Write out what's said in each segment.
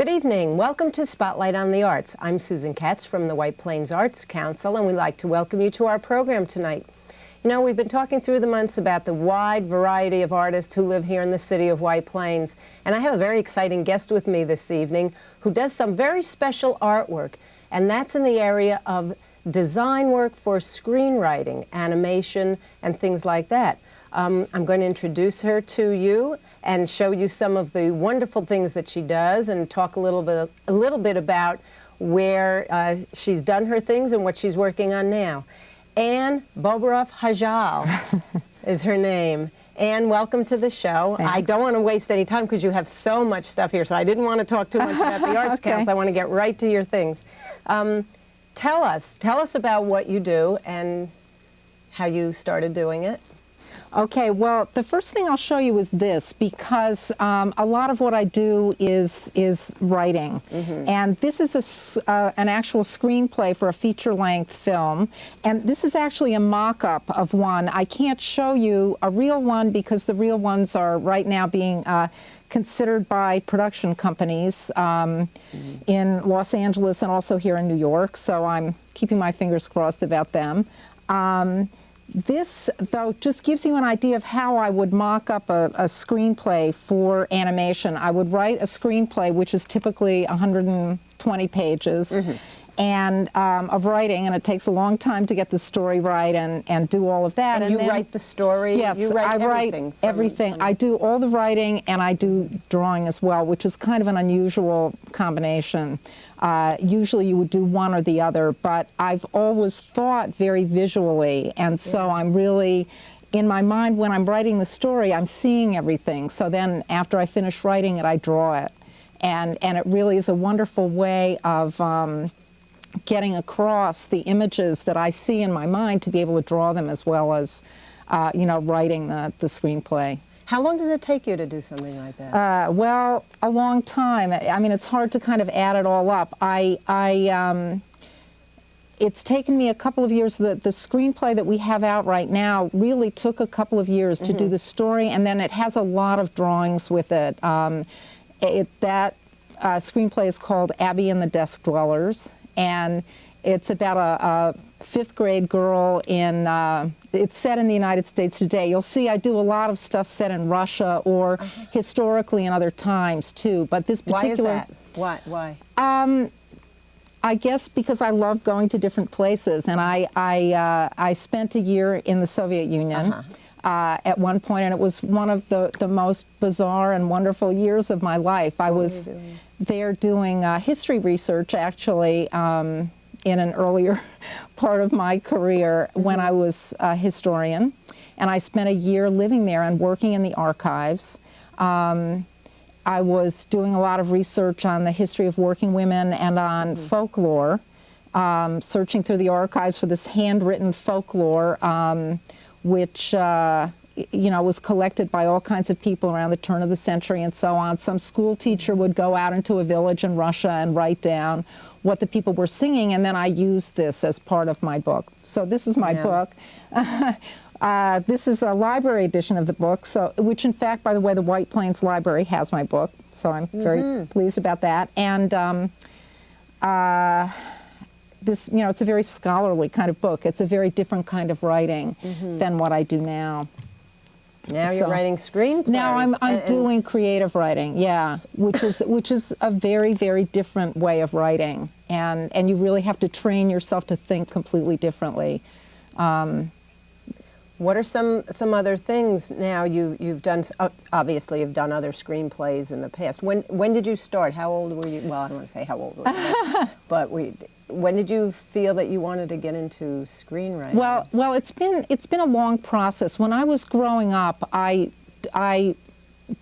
Good evening. Welcome to Spotlight on the Arts. I'm Susan Katz from the White Plains Arts Council, and we'd like to welcome you to our program tonight. You know, we've been talking through the months about the wide variety of artists who live here in the city of White Plains, and I have a very exciting guest with me this evening who does some very special artwork, and that's in the area of design work for screenwriting, animation, and things like that. I'm going to introduce her to you and show you some of the wonderful things that she does and talk a little bit about where she's done her things and what she's working on now. Anne Bobrov-Hajal is her name. Anne, welcome to the show. Thanks. I don't want to waste any time because you have so much stuff here, so I didn't want to talk too much about the Arts Council. I want to get right to your things. Tell us about what you do and how you started doing it. Okay, well, the first thing I'll show you is this, because a lot of what I do is writing. Mm-hmm. And this is an actual screenplay for a feature-length film. And this is actually a mock-up of one. I can't show you a real one because the real ones are right now being considered by production companies in Los Angeles and also here in New York. So I'm keeping my fingers crossed about them. This, though, just gives you an idea of how I would mock up a screenplay for animation. I would write a screenplay, which is typically 120 pages, mm-hmm. and of writing, and it takes a long time to get the story right and do all of that. And you then, write the story? Yes, you write I write everything. I do all the writing, and I do drawing as well, which is kind of an unusual combination. Usually you would do one or the other, but I've always thought very visually, and so I'm really, in my mind, when I'm writing the story, I'm seeing everything. So then after I finish writing it, I draw it. And it really is a wonderful way of getting across the images that I see in my mind to be able to draw them as well as, you know, writing the screenplay. How long does it take you to do something like that? Well, a long time. I mean, it's hard to kind of add it all up. It's taken me a couple of years. The screenplay that we have out right now really took a couple of years to do the story, and then it has a lot of drawings with it. That screenplay is called Abby and the Desk Dwellers, and it's about a fifth grade girl in, it's set in the United States today. You'll see I do a lot of stuff set in Russia or historically in other times too, but this particular... Why is that? Why? I guess because I love going to different places, and I spent a year in the Soviet Union at one point, and it was one of the most bizarre and wonderful years of my life. I was there doing history research, actually, in an earlier part of my career when I was a historian, and I spent a year living there and working in the archives. I was doing a lot of research on the history of working women and on folklore, searching through the archives for this handwritten folklore, which you know, was collected by all kinds of people around the turn of the century and so on. Some school teacher would go out into a village in Russia and write down what the people were singing, and then I used this as part of my book. So this is my book. This is a library edition of the book, which in fact, by the way, the White Plains Library has my book, so I'm very pleased about that. And this, you know, it's a very scholarly kind of book. It's a very different kind of writing than what I do now. Now you're writing screenplays. Now I'm doing creative writing, yeah, which is a very, very different way of writing, and you really have to train yourself to think completely differently. What are some other things now you've done? Obviously, you've done other screenplays in the past. When did you start? How old were you? Well, I don't want to say how old were you, but when did you feel that you wanted to get into screenwriting? Well, it's been a long process. When I was growing up, I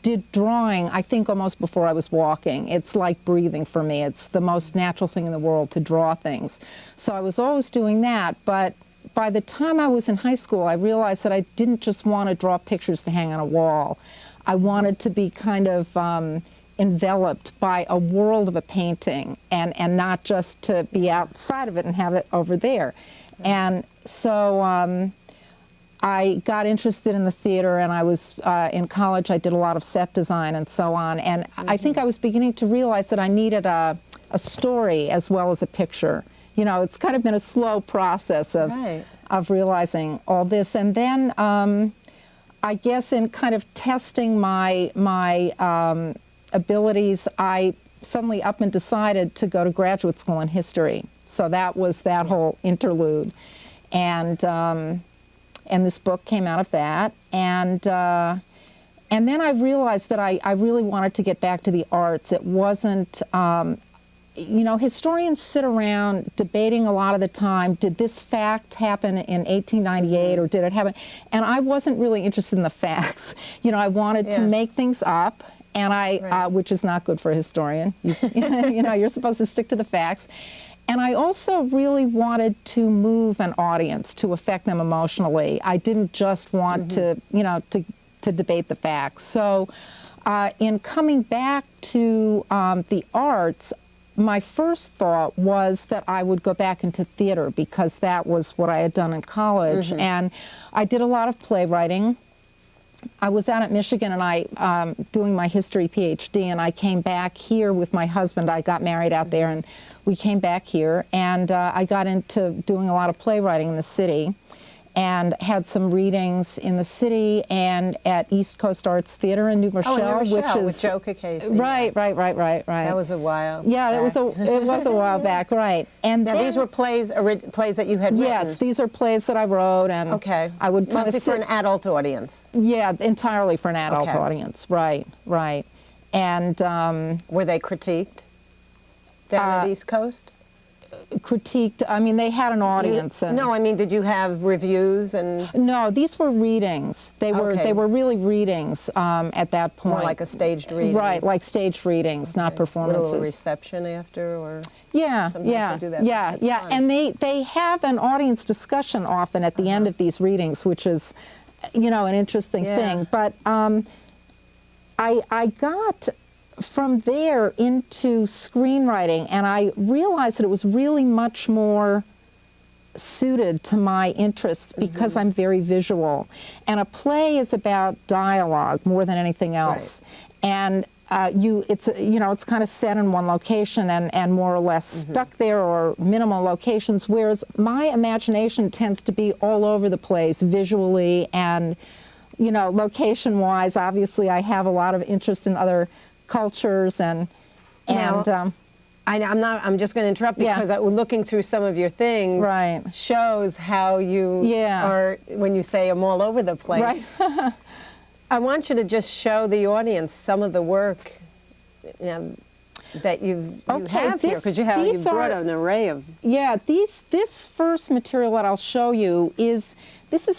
did drawing, I think, almost before I was walking. It's like breathing for me. It's the most natural thing in the world to draw things. So I was always doing that, but by the time I was in high school, I realized that I didn't just want to draw pictures to hang on a wall. I wanted to be kind of enveloped by a world of a painting and not just to be outside of it and have it over there. And so I got interested in the theater, and I was in college. I did a lot of set design and so on, and I think I was beginning to realize that I needed a story as well as a picture. You know, it's kind of been a slow process of realizing all this, and then I guess in kind of testing my abilities, I suddenly up and decided to go to graduate school in history. So that was that whole interlude, and this book came out of that, and then I realized that I really wanted to get back to the arts. It wasn't, you know, historians sit around debating a lot of the time, did this fact happen in 1898 or did it happen? And I wasn't really interested in the facts. You know, I wanted to make things up, and which is not good for a historian. You know, you're supposed to stick to the facts. And I also really wanted to move an audience, to affect them emotionally. I didn't just want to, you know, to debate the facts. So in coming back to the arts, my first thought was that I would go back into theater because that was what I had done in college. And I did a lot of playwriting. I was out at Michigan and I doing my history PhD, and I came back here with my husband. I got married out there, and we came back here, and I got into doing a lot of playwriting in the city, and had some readings in the city and at East Coast Arts Theater in New Rochelle, which is with Joe Casey. Right. That was a while. Yeah, back. it was a while back, right? And now then, these were plays that you had written. Yes, these are plays that I wrote, and I would kind mostly of for an adult audience. Yeah, entirely for an adult audience. Right. And were they critiqued down at East Coast? Critiqued. I mean, they had an audience. No, I mean, did you have reviews and? No, these were readings. They were really readings at that point. More like a staged reading. Right, like staged readings, not performances. A little reception after, or? Yeah. They do that. Fun. And they have an audience discussion often at the end of these readings, which is, you know, an interesting thing. But I got from there into screenwriting, and I realized that it was really much more suited to my interests because I'm very visual. And a play is about dialogue more than anything else. And it's kind of set in one location and more or less stuck there, or minimal locations, whereas my imagination tends to be all over the place visually and, you know, location-wise. Obviously, I have a lot of interest in other cultures and I'm just going to interrupt because looking through some of your things shows how you are, when you say I'm all over the place. Right. I want you to just show the audience some of the work that you have here, because you brought an array of. Yeah, this first material that I'll show you is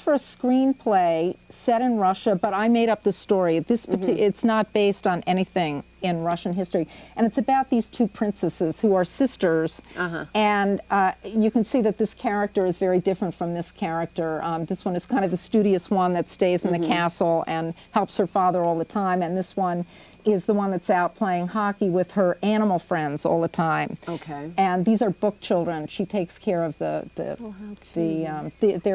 for a screenplay set in Russia, but I made up the story. It's not based on anything in Russian history, and it's about these two princesses who are sisters, and you can see that this character is very different from this character. This one is kind of the studious one that stays in the castle and helps her father all the time, and this one is the one that's out playing hockey with her animal friends all the time. Okay. And these are book children. She takes care of their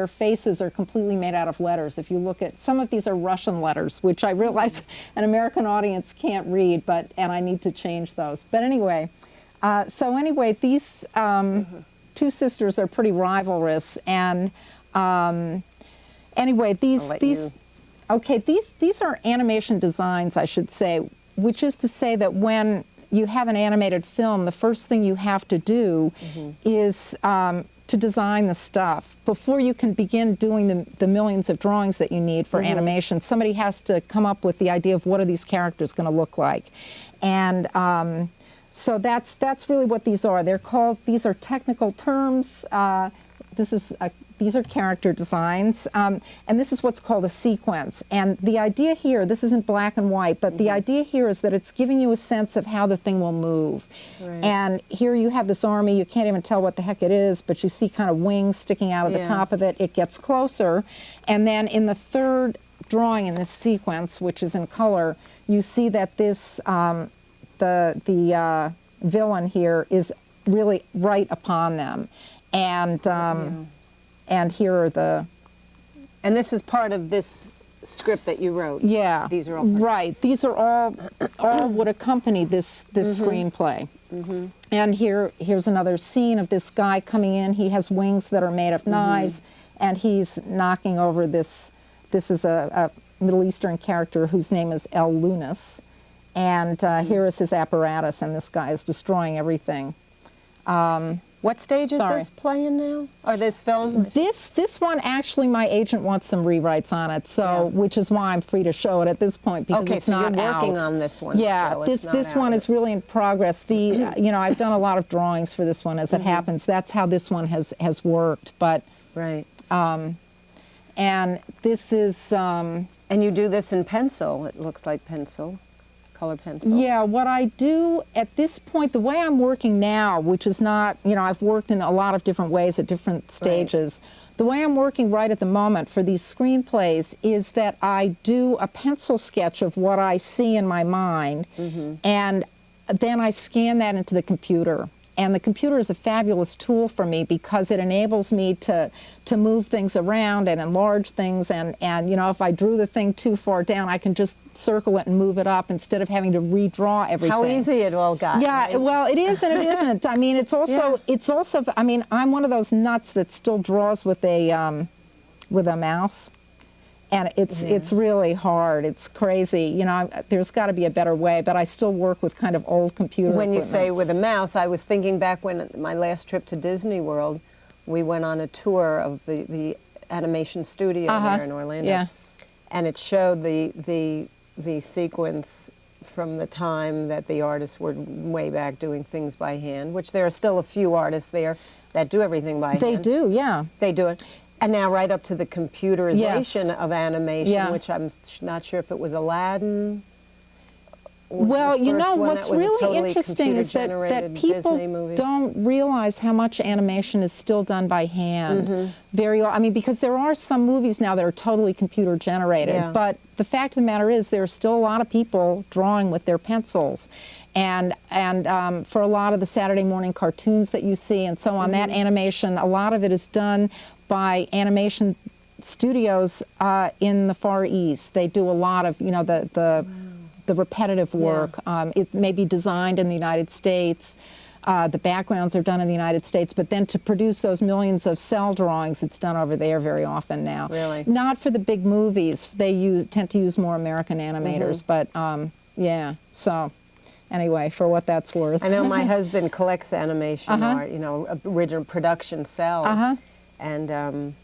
faces are completely made out of letters. If you look at, some of these are Russian letters, which I realize an American audience can't read, and I need to change those. But anyway, these two sisters are pretty rivalrous, and these are animation designs, I should say, which is to say that when you have an animated film, the first thing you have to do is to design the stuff. Before you can begin doing the millions of drawings that you need for animation, somebody has to come up with the idea of what are these characters going to look like. And so that's really what these are. These are technical terms. These are character designs, and this is what's called a sequence. And the idea here, this isn't black and white, but the idea here is that it's giving you a sense of how the thing will move. Right. And here you have this army, you can't even tell what the heck it is, but you see kind of wings sticking out of the top of it. It gets closer, and then in the third drawing in this sequence, which is in color, you see that this, the villain here is really right upon them. And here are And this is part of this script that you wrote. Yeah, These are all right. These are all would accompany this screenplay. And here's another scene of this guy coming in. He has wings that are made of knives, and he's knocking over this. This is a Middle Eastern character whose name is El Lunas, and here is his apparatus, and this guy is destroying everything. What stage is Sorry. this playing now, or this film? This one, actually, my agent wants some rewrites on it, so which is why I'm free to show it at this point, because Okay, it's so not you're working out. on this one Yeah, still. It's this not one out is yet. really in progress. The I've done a lot of drawings for this one, as it happens. That's how this one has worked. But Right. and this is. And you do this in pencil. It looks like pencil, color pencil. Yeah, what I do at this point, the way I'm working now, which is not, I've worked in a lot of different ways at different stages. The way I'm working right at the moment for these screenplays is that I do a pencil sketch of what I see in my mind, and then I scan that into the computer. And the computer is a fabulous tool for me because it enables me to move things around and enlarge things. And if I drew the thing too far down, I can just circle it and move it up instead of having to redraw everything. How easy it all got. Yeah, right? well, it is and it isn't. I mean, it's also, I mean, I'm one of those nuts that still draws with a mouse. And it's really hard. It's crazy. There's got to be a better way, but I still work with kind of old computer When you equipment. say with a mouse, I was thinking back when my last trip to Disney World, we went on a tour of the animation studio there in Orlando. Yeah. And it showed the sequence from the time that the artists were way back doing things by hand, which there are still a few artists there that do everything by hand. They do, yeah. They do it. And now right up to the computerization of animation, which I'm not sure if it was Aladdin. Or Well, the first one what's that was a really totally interesting is that computer-generated people Disney movie. don't realize how much animation is still done by hand. Because there are some movies now that are totally computer generated, Yeah. but the fact of the matter is there are still a lot of people drawing with their pencils. And for a lot of the Saturday morning cartoons that you see and so on, that animation, a lot of it is done by animation studios in the Far East. They do a lot of, the repetitive work. It may be designed in the United States. The backgrounds are done in the United States, but then to produce those millions of cell drawings, it's done over there very often now. Really? Not for the big movies. They tend to use more American animators, but yeah. So anyway, for what that's worth. I know my husband collects animation art, original production cells. And,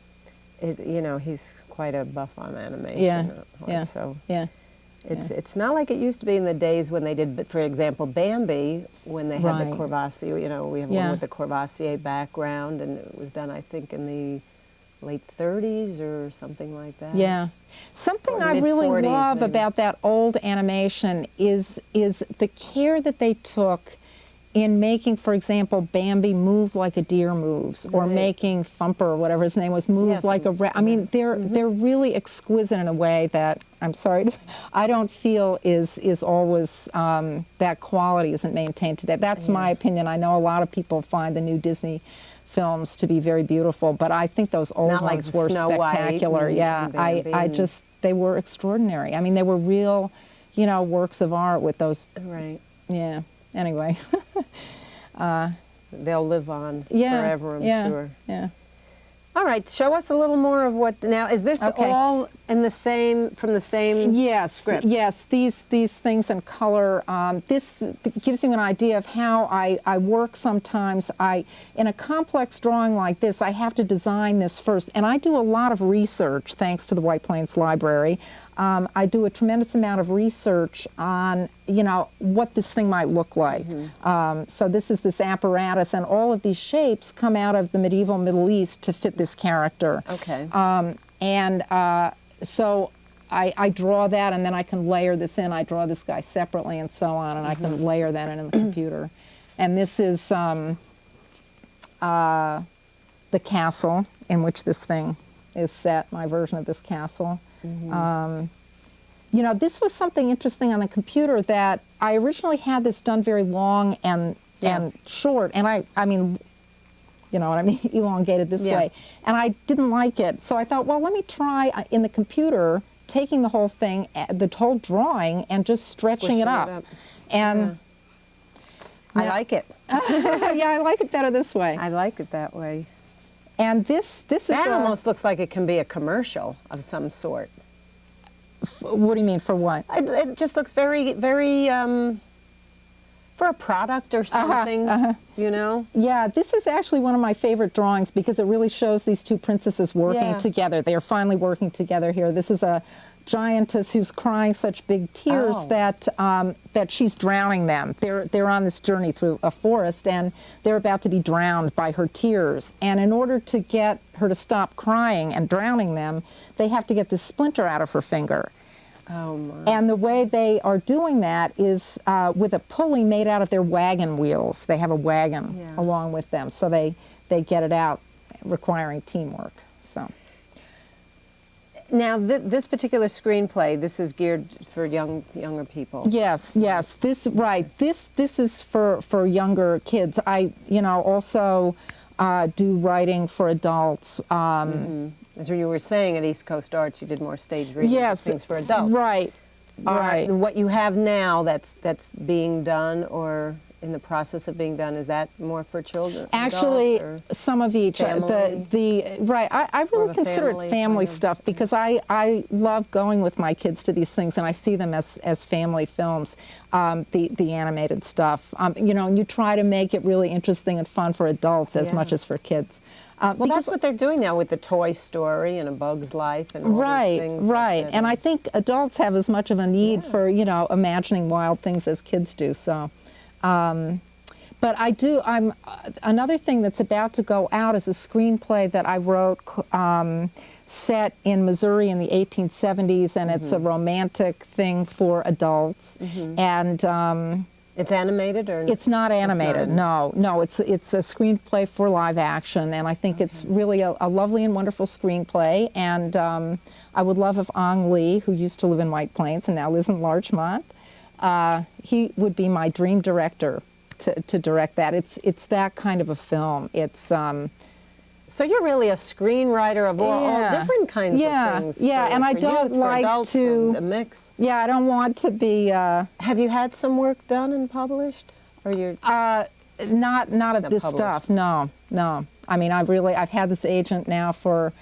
he's quite a buff on animation. So it's not like it used to be in the days when they did, for example, Bambi, when they had the Courvoisier, we have one with the Courvoisier background, and it was done, I think, in the late 30s or something like that. Yeah. Something Or I really mid-40s love maybe. about that old animation is the care that they took in making, for example, Bambi move like a deer moves, or making Thumper, or whatever his name was, move like a rat. I mean, they're really exquisite in a way that, I'm sorry, I don't feel is always, that quality isn't maintained today. That's my opinion. I know a lot of people find the new Disney films to be very beautiful, but I think those old Not like ones the were Snow White spectacular. and Yeah, Bambi they were extraordinary. I mean, they were real, works of art with those. Right. Yeah. Anyway. They'll live on Yeah. forever, I'm sure. Yeah. All right, show us a little more of what, now, is this Okay. all in the same, from the same script? Yes, these things in color. This gives you an idea of how I work sometimes. In a complex drawing like this, I have to design this first, and I do a lot of research thanks to the White Plains Library. I do a tremendous amount of research on, what this thing might look like. So this is this apparatus, and all of these shapes come out of the medieval Middle East to fit this character. Okay. So I draw that, and then I can layer this in. I draw this guy separately and so on, and I can layer that in the computer. And this is the castle in which this thing is set, my version of this castle. This was something interesting on the computer, that I originally had this done very long and short, and I mean, you know what I mean, elongated this Yeah. way. And I didn't like it. So I thought, well, let me try in the computer taking the whole thing, the whole drawing, and just stretching it Squishing it up. up. And I like it. yeah, I like it better this way. I like it that way. And this is That almost looks like it can be a commercial of some sort. what do you mean, for what? It just looks very, very, for a product or something, you know? Yeah, this is actually one of my favorite drawings because it really shows these two princesses working Yeah. together. They are finally working together here. This is a giantess who's crying such big tears Oh. that she's drowning them. They're on this journey through a forest and they're about to be drowned by her tears. And in order to get her to stop crying and drowning them, they have to get this splinter out of her finger. Oh, my. And the way they are doing that is with a pulley made out of their wagon wheels. They have a wagon Yeah. along with them, so they get it out, requiring teamwork. So Now, this particular screenplay, this is geared for younger people. yes, this is for younger kids. I also do writing for adults. As you were saying, at East Coast Arts, you did more stage readings, Yes, things for adults. right, right. What you have now that's being done or in the process of being done, is that more for children? Actually, adults, or some of each. family? Right. I More really of a consider family it family kind of stuff because I love going with my kids to these things and I see them as family films. The animated stuff. You try to make it really interesting and fun for adults as Yeah. much as for kids. Well, that's what they're doing now with the Toy Story and A Bug's Life and all these things. Right. And I think adults have as much of a need Yeah. for, imagining wild things as kids do. So, but another thing that's about to go out is a screenplay that I wrote set in Missouri in the 1870s, and it's a romantic thing for adults. And It's animated or? it's not animated. not. No, it's a screenplay for live action, and I think it's really a lovely and wonderful screenplay. And I would love if Ang Lee, who used to live in White Plains and now lives in Larchmont, he would be my dream director to direct that. It's that kind of a film. It's So you're really a screenwriter of all different kinds Yeah, of things. yeah, for, and I for don't youth, like for adults, to- for the mix. yeah. I don't want to be Have you had some work done and published, or you're? not of Not this published. stuff. No. I mean, I've had this agent now for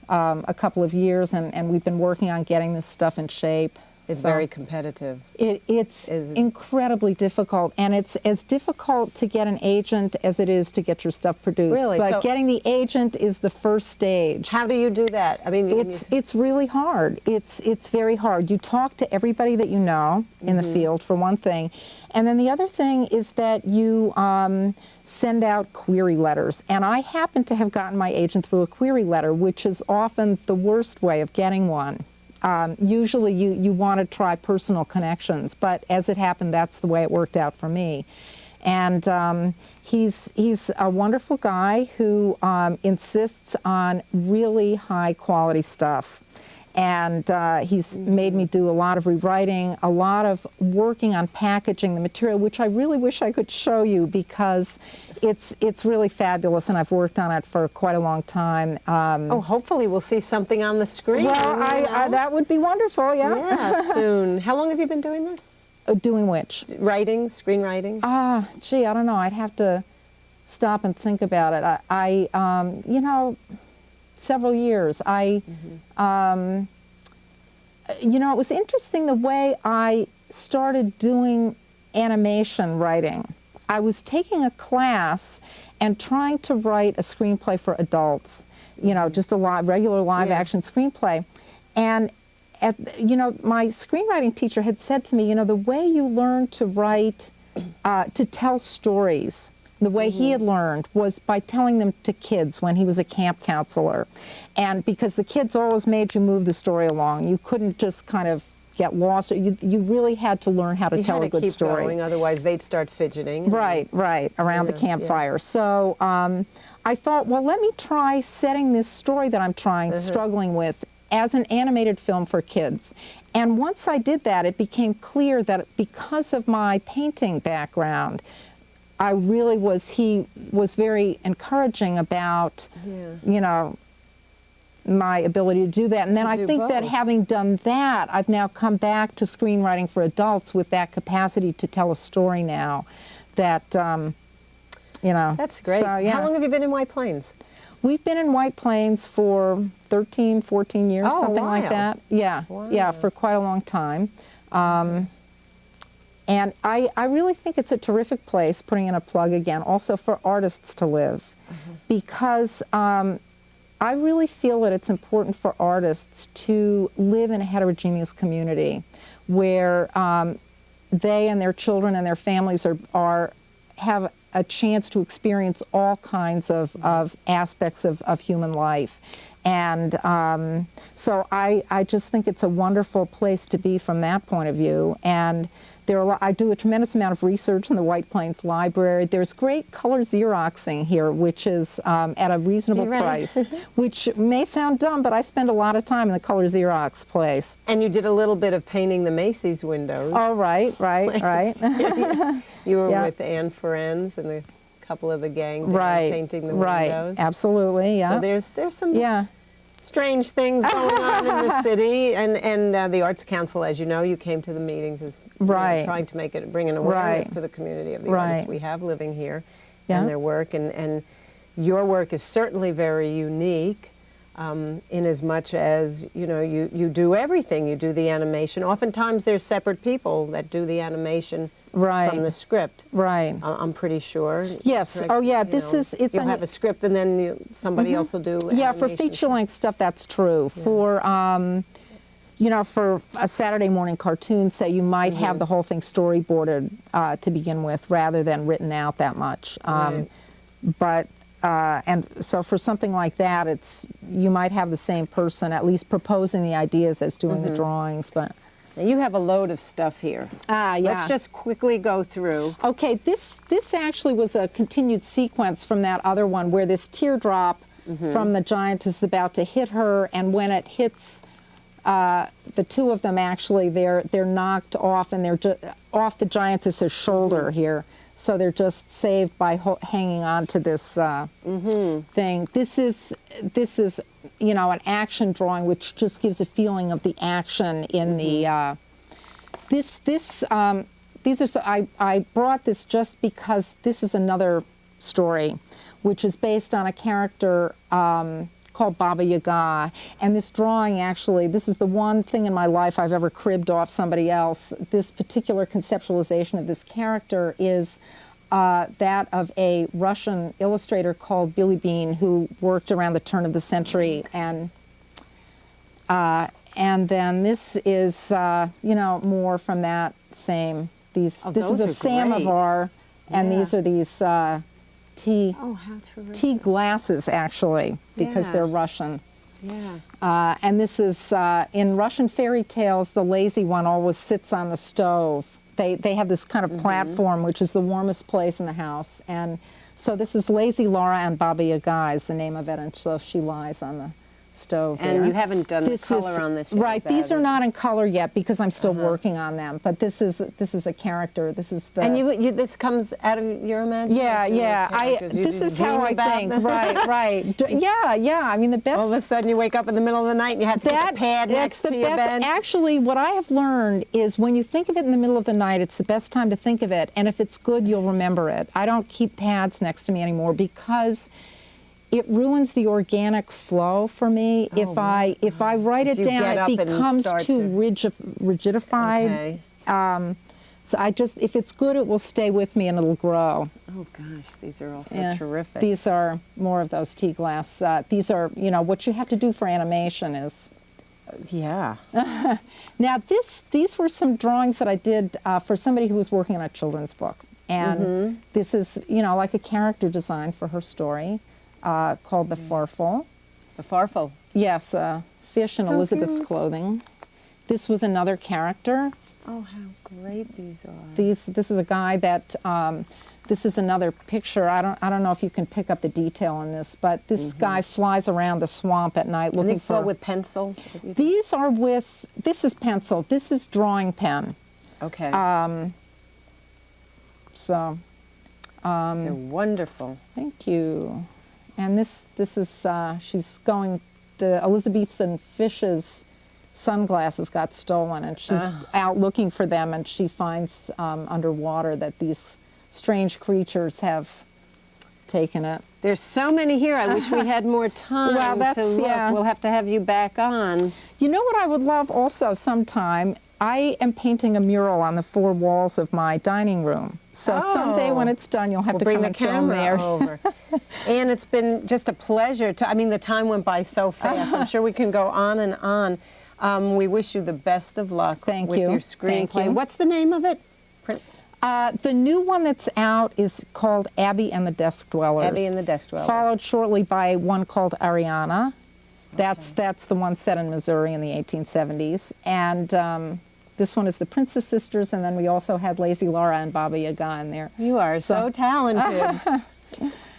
a couple of years, and we've been working on getting this stuff in shape. It's So very competitive. It's Is- incredibly difficult, and it's as difficult to get an agent as it is to get your stuff produced. Really? But So- getting the agent is the first stage. How do you do that? I mean, It's really hard. It's very hard. You talk to everybody that you know in the field, for one thing, and then the other thing is that you send out query letters. And I happen to have gotten my agent through a query letter, which is often the worst way of getting one. Usually you want to try personal connections, but as it happened, that's the way it worked out for me. And he's a wonderful guy who insists on really high quality stuff. And he's made me do a lot of rewriting, a lot of working on packaging the material, which I really wish I could show you because it's really fabulous, and I've worked on it for quite a long time. oh, hopefully we'll see something on the screen. Well, you know? that would be wonderful, yeah. Yeah, soon. How long have you been doing this? Doing which? Writing, screenwriting? Gee, I don't know. I'd have to stop and think about it. Several years. It was interesting the way I started doing animation writing. I was taking a class and trying to write a screenplay for adults, just a regular live action screenplay. And my screenwriting teacher had said to me, the way you learn to write, to tell stories, the way he had learned was by telling them to kids when he was a camp counselor. And because the kids always made you move the story along. You couldn't just kind of get lost. You really had to learn how to tell a good keep story. going, otherwise they'd start fidgeting. Right, around the campfire. So I thought, well, let me try setting this story that I'm struggling with as an animated film for kids. And once I did that, it became clear that because of my painting background, I really was, he was very encouraging about, you know, my ability to do that. And then To I do think that both. having done that, I've now come back to screenwriting for adults with that capacity to tell a story now that, you know. That's great. So, yeah. How long have you been in White Plains? We've been in White Plains for 13, 14 years, Oh, a something like while. that. Yeah, yeah, for quite a long time. And I really think it's a terrific place, putting in a plug again, also for artists to live, because I really feel that it's important for artists to live in a heterogeneous community where they and their children and their families have a chance to experience all kinds of aspects of human life. And so I just think it's a wonderful place to be from that point of view. And I do a tremendous amount of research in the White Plains Library. There's great color Xeroxing here, which is at a reasonable Right. price, which may sound dumb, but I spend a lot of time in the color Xerox place. And you did a little bit of painting the Macy's windows. Oh, right. You were Yeah. with Anne Ferenz and a couple of the gang down Right, painting the right, windows. absolutely, yeah. So there's some Yeah. strange things going on in the city, and the Arts Council, as you know, you came to the meetings as you know, Right. trying to bring an awareness Right. to the community of the Right. artists we have living here Yeah. and their work, and your work is certainly very unique. In as much as you do everything. You do the animation. Oftentimes there's separate people that do the animation Right. from the script. Right. I'm pretty sure. Yes. Correct? Oh, yeah. You This know, is. It's you'll an- have a script, and then somebody else will do. Yeah, for animation. feature-length stuff, that's true. For for a Saturday morning cartoon, say, you might have the whole thing storyboarded to begin with, rather than written out that much. Right. But and so for something like that, you might have the same person at least proposing the ideas as doing the drawings. But Now you have a load of stuff here. yeah. Let's just quickly go through. Okay, this actually was a continued sequence from that other one where this teardrop from the giant is about to hit her, and when it hits the two of them, actually they're knocked off, and they're off the giantess's shoulder here. So they're just saved by hanging on to this thing. This is an action drawing, which just gives a feeling of the action in the. I brought this just because this is another story, which is based on a character called Baba Yaga. And this drawing, actually, this is the one thing in my life I've ever cribbed off somebody else. This particular conceptualization of this character is that of a Russian illustrator called Bilibin, who worked around the turn of the century. And then this is, more from that same. This is those a are great. samovar, and Yeah. these are these tea Oh, how terrific. tea glasses, actually, because Yeah. they're Russian. Yeah. And this is, in Russian fairy tales, the lazy one always sits on the stove. They have this kind of platform, which is the warmest place in the house. And so this is Lazy Laura and Baba Yaga is the name of it, and so she lies on the stove And there. you haven't done the color on this yet, Right, is these that are it? not in color yet because I'm still working on them. But this is a character. This is the. And this comes out of your imagination? Yeah, those yeah. characters? You This just is how dream I about think. them? Right. Yeah. I mean, the best. All of a sudden you wake up in the middle of the night and you have to get the pad next that's to the your best. bed. Actually, what I have learned is when you think of it in the middle of the night, it's the best time to think of it. And if it's good, you'll remember it. I don't keep pads next to me anymore because it ruins the organic flow for me. If I write If it you down, get up it and becomes start too to- rigidified. Okay. So if it's good, it will stay with me and it'll grow. Oh gosh, these are all so Yeah. terrific. These are more of those tea glass. These are, what you have to do for animation is. Yeah. Now, these were some drawings that I did for somebody who was working on a children's book. And this is, like a character design for her story called The Farfel. The Farfel. Yes, a fish in How Elizabeth's cute. clothing. This was another character. Oh, how great these are. This is a guy that this is another picture. I don't know if you can pick up the detail on this, but this guy flies around the swamp at night And looking these are all for. with pencil? These are with. This is pencil. This is drawing pen. Okay. So They're wonderful. Thank you. And this is, she's going, the Elizabethan fish's sunglasses got stolen, and she's out looking for them, and she finds underwater that these strange creatures have taken it. There's so many here. I wish we had more time Well, that's, to look. yeah. We'll have to have you back on. You know what I would love also sometime? I am painting a mural on the 4 walls of my dining room. So someday when it's done, you'll have We'll to bring come the and film camera there. over. And it's been just a pleasure to, I mean, the time went by so fast. I'm sure we can go on and on. We wish you the best of luck Thank with you. your Thank screenplay. you. What's the name of it? The new one that's out is called Abby and the Desk Dwellers. Abby and the Desk Dwellers. Followed shortly by one called Ariana. That's the one set in Missouri in the 1870s. And this one is the Princess Sisters, and then we also had Lazy Laura and Baba Yaga in there. You are so talented.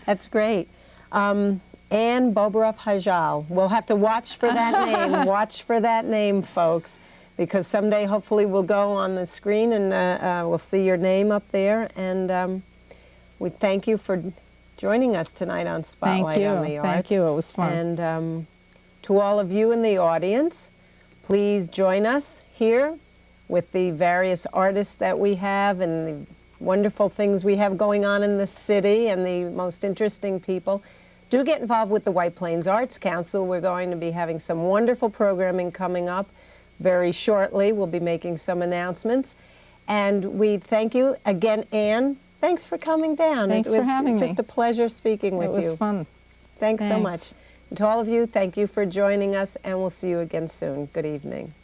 That's great. Anne Bobaroff Hajal. We'll have to watch for that name. Watch for that name, folks, because someday hopefully we'll go on the screen and we'll see your name up there. And we thank you for joining us tonight on Spotlight on the Arts. Thank you. It was fun. And to all of you in the audience, please join us here with the various artists that we have and the wonderful things we have going on in the city and the most interesting people. Do get involved with the White Plains Arts Council. We're going to be having some wonderful programming coming up very shortly. We'll be making some announcements. And we thank you again, Anne. Thanks for coming down. Thanks for having me. It was just a pleasure speaking with you. It was fun. Thanks so Thanks. much. And to all of you, thank you for joining us, and we'll see you again soon. Good evening.